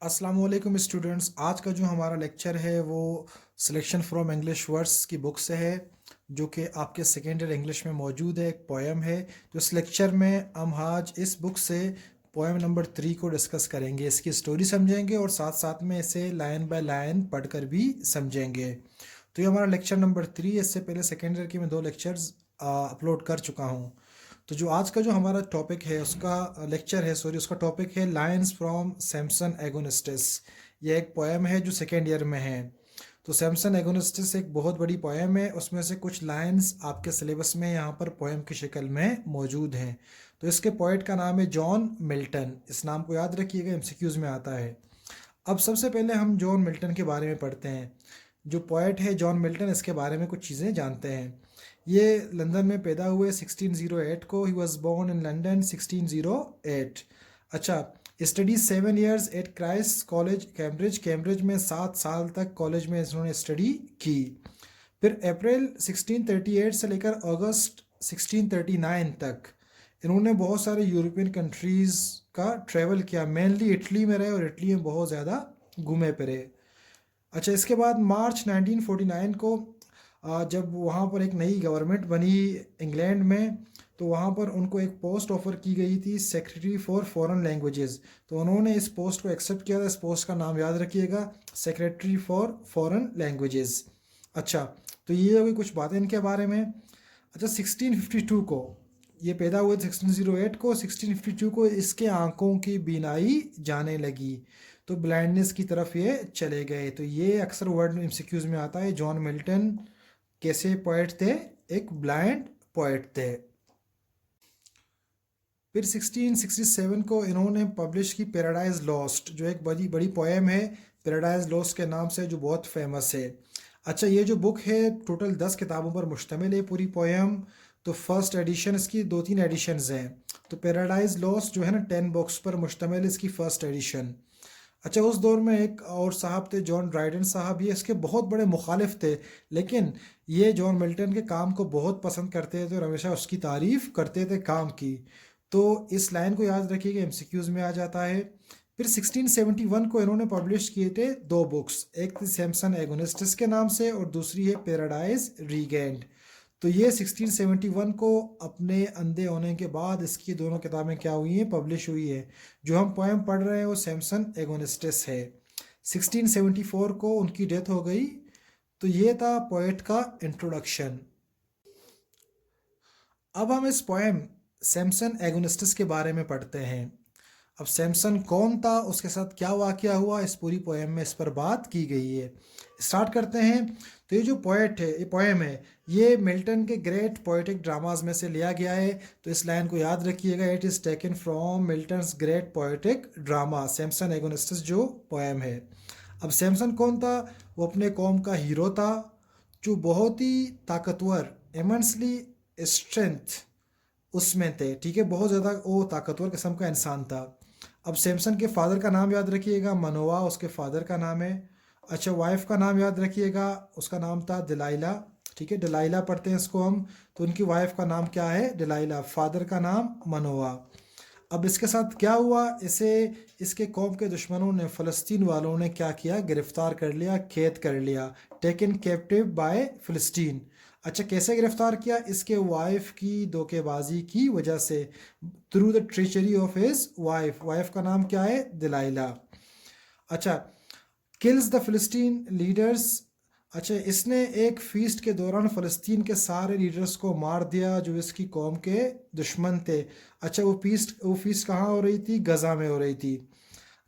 अस्सलाम वालेकुम स्टूडेंट्स। आज का जो हमारा लेक्चर है वो सिलेक्शन फ्रॉम इंग्लिश वर्ड्स की बुक से है, जो कि आपके सेकेंड ईयर इंग्लिश में मौजूद है। एक पोएम है। तो इस लेक्चर में हम आज इस बुक से पोएम नंबर 3 को डिस्कस करेंगे, इसकी स्टोरी समझेंगे और साथ साथ में इसे लाइन बाय लाइन पढ़कर भी समझेंगे। तो ये हमारा लेक्चर नंबर 3। इससे पहले सेकेंड ईयर की मैं 2 लेक्चर्स अपलोड कर चुका हूँ। तो जो आज का जो हमारा टॉपिक है उसका लेक्चर है, सॉरी, उसका टॉपिक है लाइन्स फ्रॉम सैमसन एगोनिस्टिस। ये एक पोएम है जो सेकेंड ईयर में है। तो सैमसन एगोनिस्टिस एक बहुत बड़ी पोएम है, उसमें से कुछ लाइंस आपके सिलेबस में यहाँ पर पोएम की शक्ल में मौजूद हैं। तो इसके पोइट का नाम है जॉन मिल्टन। इस नाम को याद रखिएगा, एमसीक्यूज में आता है। अब सबसे पहले हम जॉन मिल्टन के बारे में पढ़ते हैं। जो पोएट है जॉन मिल्टन, इसके बारे में कुछ चीज़ें जानते हैं। ये लंदन में पैदा हुए 1608 को। He was born in London 1608। अच्छा, study 7 years at Christ College Cambridge. Cambridge में 7 साल तक कॉलेज में इन्होंने स्टडी की। फिर अप्रैल 1638 से लेकर अगस्त 1639 तक इन्होंने बहुत सारे यूरोपियन कंट्रीज़ का ट्रैवल किया। मेनली इटली में रहे और इटली में बहुत ज़्यादा घूमे फिरे। अच्छा, इसके बाद मार्च 1949 को जब वहाँ पर एक नई गवर्नमेंट बनी इंग्लैंड में, तो वहाँ पर उनको एक पोस्ट ऑफर की गई थी, सेक्रेटरी फॉर फॉरेन लैंग्वेजेस। तो उन्होंने इस पोस्ट को एक्सेप्ट किया था। इस पोस्ट का नाम याद रखिएगा, सेक्रेटरी फॉर फॉरेन लैंग्वेजेस। अच्छा, तो ये हो गई कुछ बातें इनके बारे में। अच्छा, 1652 को ये पैदा हुए, 1608 को। 1652 को इसके आंखों की बीनाई जाने लगी, तो ब्लाइंडनेस की तरफ ये चले गए। तो ये अक्सर वर्ड एमसीक्यूज में आता है। जॉन मिल्टन कैसे पोएट थे? एक ब्लाइंड पोएट थे। फिर 1667 को इन्होंने पब्लिश की पैराडाइज लॉस्ट, जो एक बड़ी बड़ी पोएम है पैराडाइज लॉस्ट के नाम से, जो बहुत फेमस है। अच्छा, ये जो बुक है टोटल 10 किताबों पर मुश्तमिल है पूरी पोएम। तो फर्स्ट एडिशन, इसकी 2-3 एडिशंस हैं। तो पैराडाइज लॉस्ट जो है ना 10 बुक्स पर मुश्तमिल, इसकी फर्स्ट एडिशन। अच्छा, उस दौर में एक और साहब थे जॉन ड्राइडन साहब, ये इसके बहुत बड़े मुखालिफ थे, लेकिन ये जॉन मिल्टन के काम को बहुत पसंद करते थे और हमेशा उसकी तारीफ़ करते थे काम की। तो इस लाइन को याद रखिएगा, एमसीक्यूज में आ जाता है। फिर 1671 को इन्होंने पब्लिश किए थे 2 बुक्स, एक थी सैमसन एगोनिस्टिस के नाम से और दूसरी है पैराडाइज रीगेंड। तो ये 1671 को अपने अंधे होने के बाद इसकी दोनों किताबें क्या हुई हैं, पब्लिश हुई है। जो हम पोएम पढ़ रहे हैं वो सैमसन एगोनिस्टिस है। 1674 को उनकी डेथ हो गई। तो ये था पोएट का इंट्रोडक्शन। अब हम इस पोएम सैमसन एगोनिस्टिस के बारे में पढ़ते हैं। अब सैमसन कौन था, उसके साथ क्या वाकया हुआ, इस पूरी पोएम में इस पर बात की गई है। स्टार्ट करते हैं। तो ये जो पोएट है, ये पोएम है, ये मिल्टन के ग्रेट पोएटिक ड्रामाज में से लिया गया है। तो इस लाइन को याद रखिएगा, it is taken from Milton's great poetic drama Samson Agonistes जो पोएम है। अब सैमसन कौन था? वो अपने कौम का हीरो था, जो बहुत ही ताकतवर, इमेंसली स्ट्रेंथ उसमें थे। ठीक है, बहुत ज़्यादा वो ताकतवर किस्म का इंसान था। अब सैमसन के फादर का नाम याद रखिएगा, मनोवा उसके फादर का नाम है। अच्छा, वाइफ का नाम याद रखिएगा, उसका नाम था डिलाइला। ठीक है, डिलाइला पढ़ते हैं इसको हम। तो उनकी वाइफ का नाम क्या है? डिलाइला। फादर का नाम मनोवा। अब इसके साथ क्या हुआ, इसे इसके कौम के दुश्मनों ने, फ़लस्तीन वालों ने क्या किया, गिरफ्तार कर लिया, कैद कर लिया, टेकन कैप्टिव बाय फ़लस्तीन। अच्छा, कैसे गिरफ्तार किया? इसके वाइफ की धोखेबाजी की वजह से, through the treachery of his wife. Wife का नाम क्या है? दिलाइला। अच्छा, किल्स द फ़लस्तीन लीडर्स। अच्छा, इसने एक फीस्ट के दौरान फ़लस्तीन के सारे लीडर्स को मार दिया जो इसकी कौम के दुश्मन थे। अच्छा, वो फीस्ट कहाँ हो रही थी? गज़ा में हो रही थी।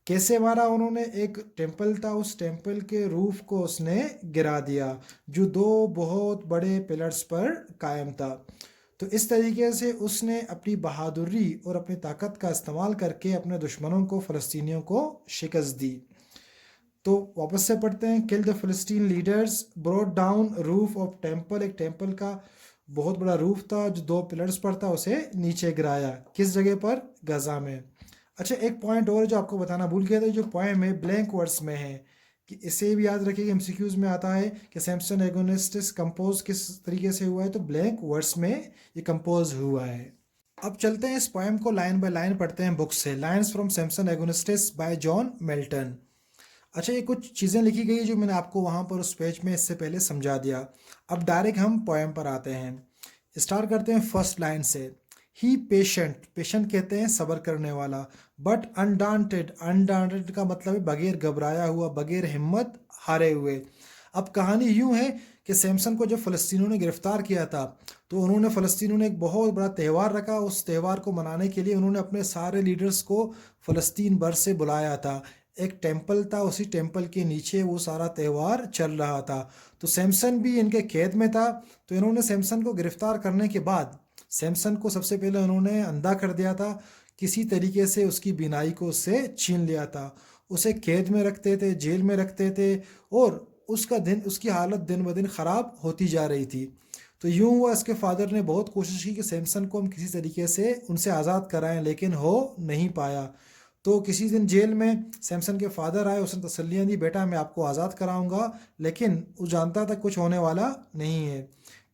कैसे मारा उन्होंने? एक टेंपल था, उस टेंपल के रूफ को उसने गिरा दिया, जो 2 बहुत बड़े पिलर्स पर कायम था। तो इस तरीके से उसने अपनी बहादुरी और अपनी ताकत का इस्तेमाल करके अपने दुश्मनों को, फ़लस्तीनियों को शिकस्त दी। तो वापस से पढ़ते हैं। किल द फिलिस्तीन leaders, broad down roof of temple. एक टेम्पल का बहुत बड़ा रूफ था जो 2 पिलर्स पर था, उसे नीचे गिराया। किस जगह पर? गजा में। अच्छा, एक पॉइंट और जो आपको बताना भूल गया था, जो पोएम है ब्लैंक वर्ड्स में है, कि इसे भी याद रखिए, एमसीक्यूज में आता है कि सैमसन एगोनिस्टिस कंपोज किस तरीके से हुआ है। तो ब्लैंक वर्ड्स में ये कंपोज हुआ है। अब चलते हैं इस पोएम को लाइन बाय लाइन पढ़ते हैं बुक से। Lines from Samson Agonistes by John Milton. अच्छा, ये कुछ चीज़ें लिखी गई जो मैंने आपको वहाँ पर उस पेज में इससे पहले समझा दिया। अब डायरेक्ट हम पोएम पर आते हैं। स्टार्ट करते हैं फर्स्ट लाइन से। ही पेशेंट, पेशेंट कहते हैं सब्र करने वाला, बट अनडांटेड, अनडांटेड का मतलब है बगैर घबराया हुआ, बगैर हिम्मत हारे हुए। अब कहानी यूं है कि सैमसन को जब फ़लस्तीनियों ने गिरफ्तार किया था तो उन्होंने फ़लस्तीनियों ने एक बहुत बड़ा त्यौहार रखा। उस त्यौहार को मनाने के लिए उन्होंने अपने सारे लीडर्स को फ़लस्तीन भर से बुलाया था। एक टेंपल था, उसी टेंपल के नीचे वो सारा त्यौहार चल रहा था। तो सैमसन भी इनके कैद में था। तो इन्होंने सैमसन को गिरफ्तार करने के बाद सैमसन को सबसे पहले उन्होंने अंधा कर दिया था, किसी तरीके से उसकी बीनाई को उससे छीन लिया था। उसे कैद में रखते थे, जेल में रखते थे, और उसकी हालत दिन ब दिन ख़राब होती जा रही थी। तो यूं हुआ, इसके फादर ने बहुत कोशिश की कि सैमसन को हम किसी तरीके से उनसे आज़ाद कराएं, लेकिन हो नहीं पाया। तो किसी दिन जेल में सैमसन के फादर आए, उसने तसल्लियाँ दी, बेटा मैं आपको आज़ाद कराऊंगा, लेकिन वो जानता था कुछ होने वाला नहीं है।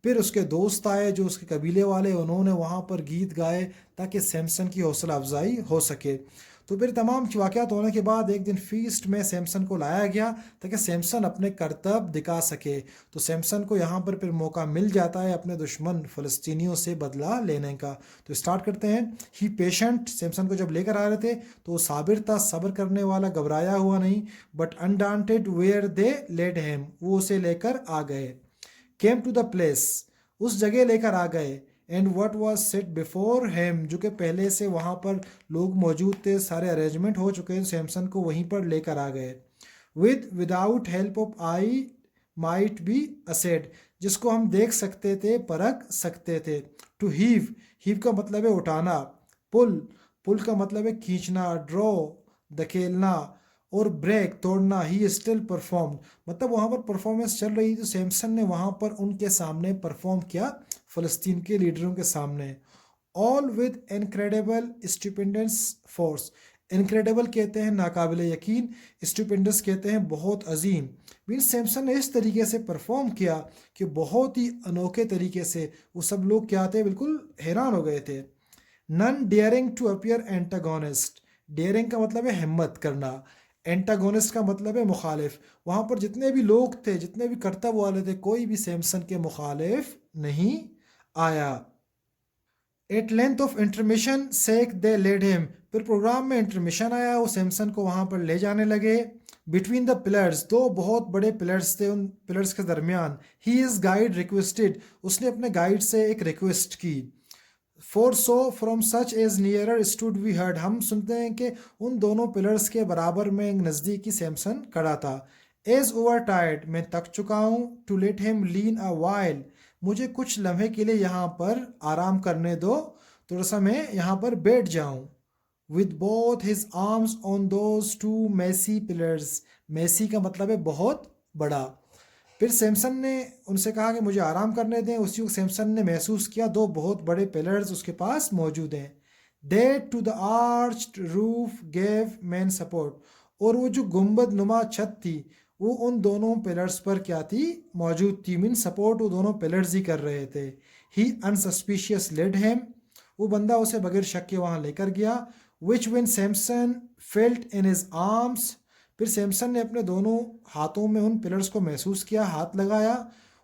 फिर उसके दोस्त आए जो उसके कबीले वाले, उन्होंने वहाँ पर गीत गाए ताकि सैमसन की हौसला अफजाई हो सके। तो फिर तमाम वाक़यात होने के बाद एक दिन फीस्ट में सैमसन को लाया गया ताकि सैमसन अपने करतब दिखा सके। तो सैमसन को यहाँ पर फिर मौका मिल जाता है अपने दुश्मन फ़लस्तीनियों से बदला लेने का। तो स्टार्ट करते हैं। ही पेशेंट, सैमसन को जब लेकर आ रहे थे तो वो साबिर था, सब्र करने वाला, घबराया हुआ नहीं। But undaunted where they led him, वो उसे लेकर आ गए। केम टू द प्लेस, उस जगह लेकर आ गए। And what was set before him, जो कि पहले से वहाँ पर लोग मौजूद थे, सारे अरेंजमेंट हो चुके हैं, सैमसन को वहीं पर लेकर आ गए। Without help of I might be assessed, जिसको हम देख सकते थे, परख सकते थे। टू हीव, हीव का मतलब है उठाना। पुल, पुल का मतलब है खींचना, ड्रॉ धकेलना, और ब्रेक तोड़ना। ही स्टिल परफॉर्म, मतलब वहाँ पर परफॉर्मेंस चल रही थी, तो सैमसन ने वहाँ पर उनके सामने परफॉर्म किया, फ़लस्तीन के लीडरों के सामने। All with incredible stupendous force, incredible कहते हैं नाकाबिले यकीन, स्टुपेंडस कहते हैं बहुत अजीम। मीन्स सैमसन ने इस तरीके से परफॉर्म किया कि बहुत ही अनोखे तरीके से, वो सब लोग क्या थे, बिल्कुल हैरान हो गए थे। None daring to appear antagonist, daring का मतलब है हिम्मत करना, एंटागोनिस्ट का मतलब है मुखालिफ। वहाँ पर जितने भी लोग थे, जितने भी करतब वाले थे, कोई भी सैमसन के मुखालिफ नहीं आया। At length of intermission sake they led him, फिर प्रोग्राम में इंटरमिशन आया, वो सैमसन को वहाँ पर ले जाने लगे। बिटवीन द पिलर्स, दो बहुत बड़े पिलर्स थे, उन पिलर्स के दरमियान। ही इज़ गाइड रिक्वेस्टेड, उसने अपने गाइड से एक रिक्वेस्ट की। For so from such as nearer stood we heard, हम सुनते हैं कि उन दोनों पिलर्स के बराबर में एक नज़दीकी सैमसन खड़ा था। एज ओवर टायर्ड, मैं थक चुका हूँ। To let him lean a while, मुझे कुछ लम्हे के लिए यहाँ पर आराम करने दो, थोड़ा सा मैं यहाँ पर बैठ जाऊँ। With both his arms on those two massy pillars, massy का मतलब है बहुत बड़ा। फिर सैमसन ने उनसे कहा कि मुझे आराम करने दें। उसी वक्त सैमसन ने महसूस किया दो बहुत बड़े पिलर्स उसके पास मौजूद हैं। That to the arched roof gave main support, और वो जो गुंबद नुमा छत थी वो उन दोनों पिलर्स पर क्या थी, मौजूद थी। मीन सपोर्ट वो दोनों पिलर्स ही कर रहे थे। ही अनसस्पिशियस लेड हिम, वो बंदा उसे बगैर शक के वहाँ लेकर गया। विच when Samson felt in his arms, फिर सैमसन ने अपने दोनों हाथों में उन पिलर्स को महसूस किया, हाथ लगाया।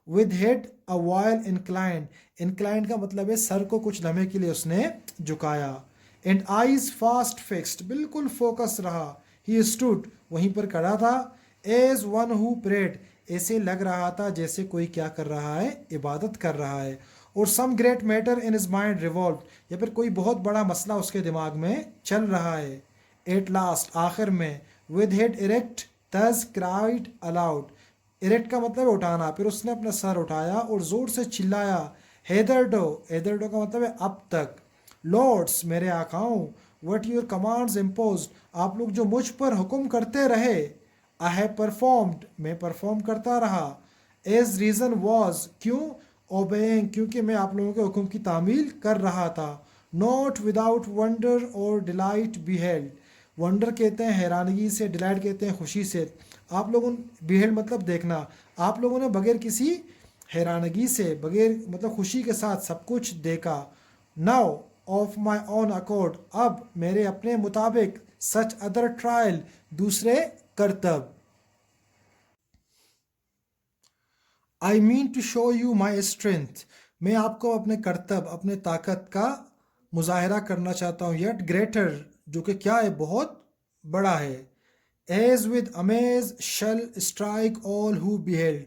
With head a while inclined, inclined का मतलब है सर को कुछ लम्हे के लिए उसने झुकाया। एंड आईज फास्ट फिक्स्ड, बिल्कुल फोकस रहा। ही स्टूड, वहीं पर खड़ा था। एज वन हु प्रेड, ऐसे लग रहा था जैसे कोई क्या कर रहा है, इबादत कर रहा है। और some great matter in his mind revolve, या फिर कोई बहुत बड़ा मसला उसके दिमाग में चल रहा है। एट लास्ट, आखिर में। With head erect thus cried allowed, erect का मतलब उठाना, फिर उसने अपना सर उठाया और जोर से चिल्लाया। हेदरडो, हेदरडो का मतलब है अब तक। लॉर्ड्स, मेरे आकाओं। वट योर कमांड्स इम्पोज, आप लोग जो मुझ पर हुक्म करते रहे। आई हैव परफॉर्म्ड, मैं परफॉर्म करता रहा। एज रीज़न वॉज, क्यों, ओबेइंग, क्योंकि मैं आप लोगों के हुक्म की तामील कर रहा था। नॉट विदाउट वंडर और डिलाइट बिहेल्ड, वंडर कहते हैं हैरानगी से, डिलाइट कहते हैं खुशी से। आप लोगों, बिहेल्ड मतलब देखना, आप लोगों ने बगैर किसी हैरानगी से, बगैर मतलब खुशी के साथ सब कुछ देखा। Now of my own accord, अब मेरे अपने मुताबिक, सच अदर ट्रायल, दूसरे करतब। I mean to show you my strength, मैं आपको अपने करतब, अपने ताकत का मुजाहरा करना चाहता हूँ। येट ग्रेटर, जो कि क्या है, बहुत बड़ा है। As with amaze shall strike all who beheld,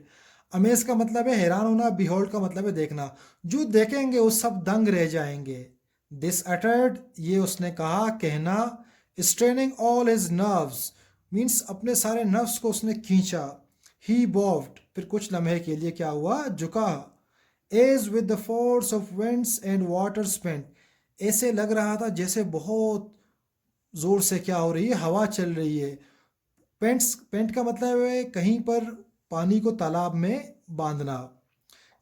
amaze का मतलब है हैरान होना, बिहोल्ड का मतलब है देखना, जो देखेंगे वो सब दंग रह जाएंगे। दिस अटर्ड, ये उसने कहा, कहना। Straining all his nerves, means अपने सारे नर्व्स को उसने खींचा। ही बॉव्ड, फिर कुछ लम्हे के लिए क्या हुआ, झुका। As with the force of winds and water spent, ऐसे लग रहा था जैसे बहुत जोर से क्या हो रही है, हवा चल रही है। पेंट का मतलब है कहीं पर पानी को तालाब में बांधना,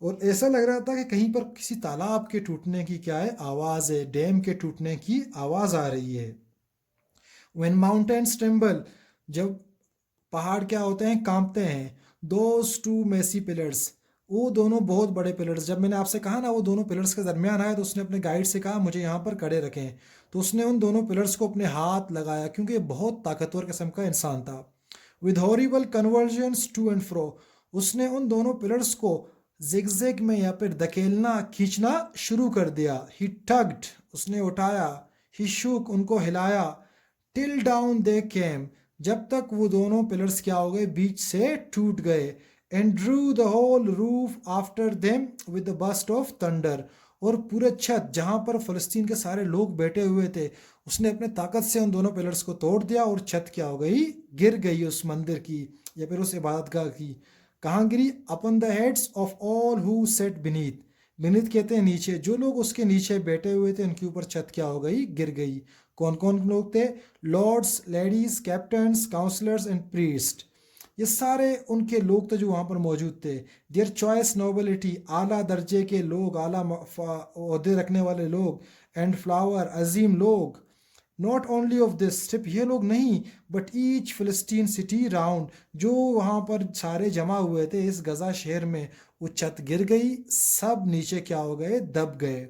और ऐसा लग रहा था कि कहीं पर किसी तालाब के टूटने की क्या है, आवाज़ है, डैम के टूटने की आवाज़ आ रही है। व्हेन माउंटेन्स ट्रेम्बल, जब पहाड़ क्या होते हैं, कांपते हैं। दोज टू मेसी पिलर्स, वो दोनों बहुत बड़े पिलर्स, जब मैंने आपसे कहा ना वो दोनों पिलर्स के दरमियान आया, तो उसने अपने गाइड से कहा मुझे यहाँ पर खड़े रखें। तो उसने उन दोनों पिलर्स को अपने हाथ लगाया, क्योंकि ये बहुत ताकतवर किस्म का इंसान था। With horrible convulsions to and fro, उसने उन दोनों पिलर्स को जिगजैग में या फिर धकेलना, खींचना शुरू कर दिया। ही टग्ड, उसने उठाया। ही शुक, उनको हिलाया। टिल डाउन दे केम, जब तक वो दोनों पिलर्स क्या हो गए, बीच से टूट गए। And drew the whole roof after them with the burst of thunder, और पूरे छत जहाँ पर फ़लस्तीन के सारे लोग बैठे हुए थे, उसने अपने ताकत से उन दोनों पिलर्स को तोड़ दिया, और छत क्या हो गई, गिर गई उस मंदिर की या फिर उस इबादतगाह की। कहाँ गिरी, upon the heads of all who sat beneath, beneath कहते हैं नीचे, जो लोग उसके नीचे बैठे हुए थे उनके ऊपर छत क्या हो गई, गिर गई। कौन कौन लोग थे, lords, ladies, captains, counsellors and priest, ये सारे उनके लोग थे जो वहाँ पर मौजूद थे। देयर चॉइस नोबिलिटी, आला दर्जे के लोग, आला ओहदे रखने वाले लोग। एंड फ्लावर, अजीम लोग। नॉट ओनली ऑफ दिस, सिर्फ ये लोग नहीं, बट ईच फिलिस्तीन सिटी राउंड, जो वहाँ पर सारे जमा हुए थे इस गजा शहर में, वो छत गिर गई, सब नीचे क्या हो गए, दब गए।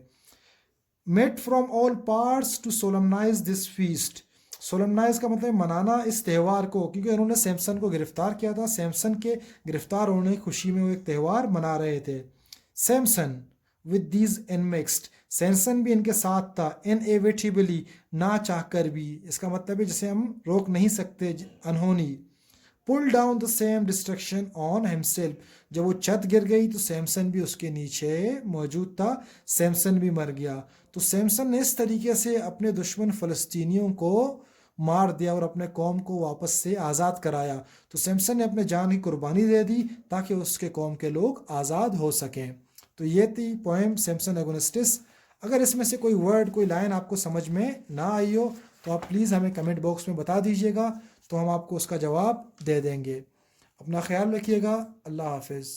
Met from all parts to solemnize this feast, solemnize का मतलब मनाना इस त्यौहार को, क्योंकि उन्होंने सैमसन को गिरफ्तार किया था। सैमसन के गिरफ्तार होने की खुशी में वो एक त्यौहार मना रहे थे। सैमसन विद दीज एनमिक्स्ड, सैमसन भी इनके साथ था। इनएविटेबली, ना चाहकर भी, इसका मतलब है जिसे हम रोक नहीं सकते, अनहोनी। Pull down the same destruction on himself, जब वो छत गिर गई तो सैमसन भी उसके नीचे मौजूद था, सैमसन भी मर गया। तो सैमसन ने इस तरीके से अपने दुश्मन फ़लस्तीनियों को मार दिया और अपने कौम को वापस से आज़ाद कराया। तो सैमसन ने अपने जान की कुर्बानी दे दी ताकि उसके कौम के लोग आज़ाद हो सकें। तो ये थी पोएम सैमसन एगोनिस्टिस। अगर इसमें से कोई वर्ड, कोई लाइन आपको समझ में ना आई हो तो आप प्लीज़ हमें कमेंट बॉक्स में बता दीजिएगा, तो हम आपको उसका जवाब दे देंगे। अपना ख्याल रखिएगा। अल्लाह हाफिज़।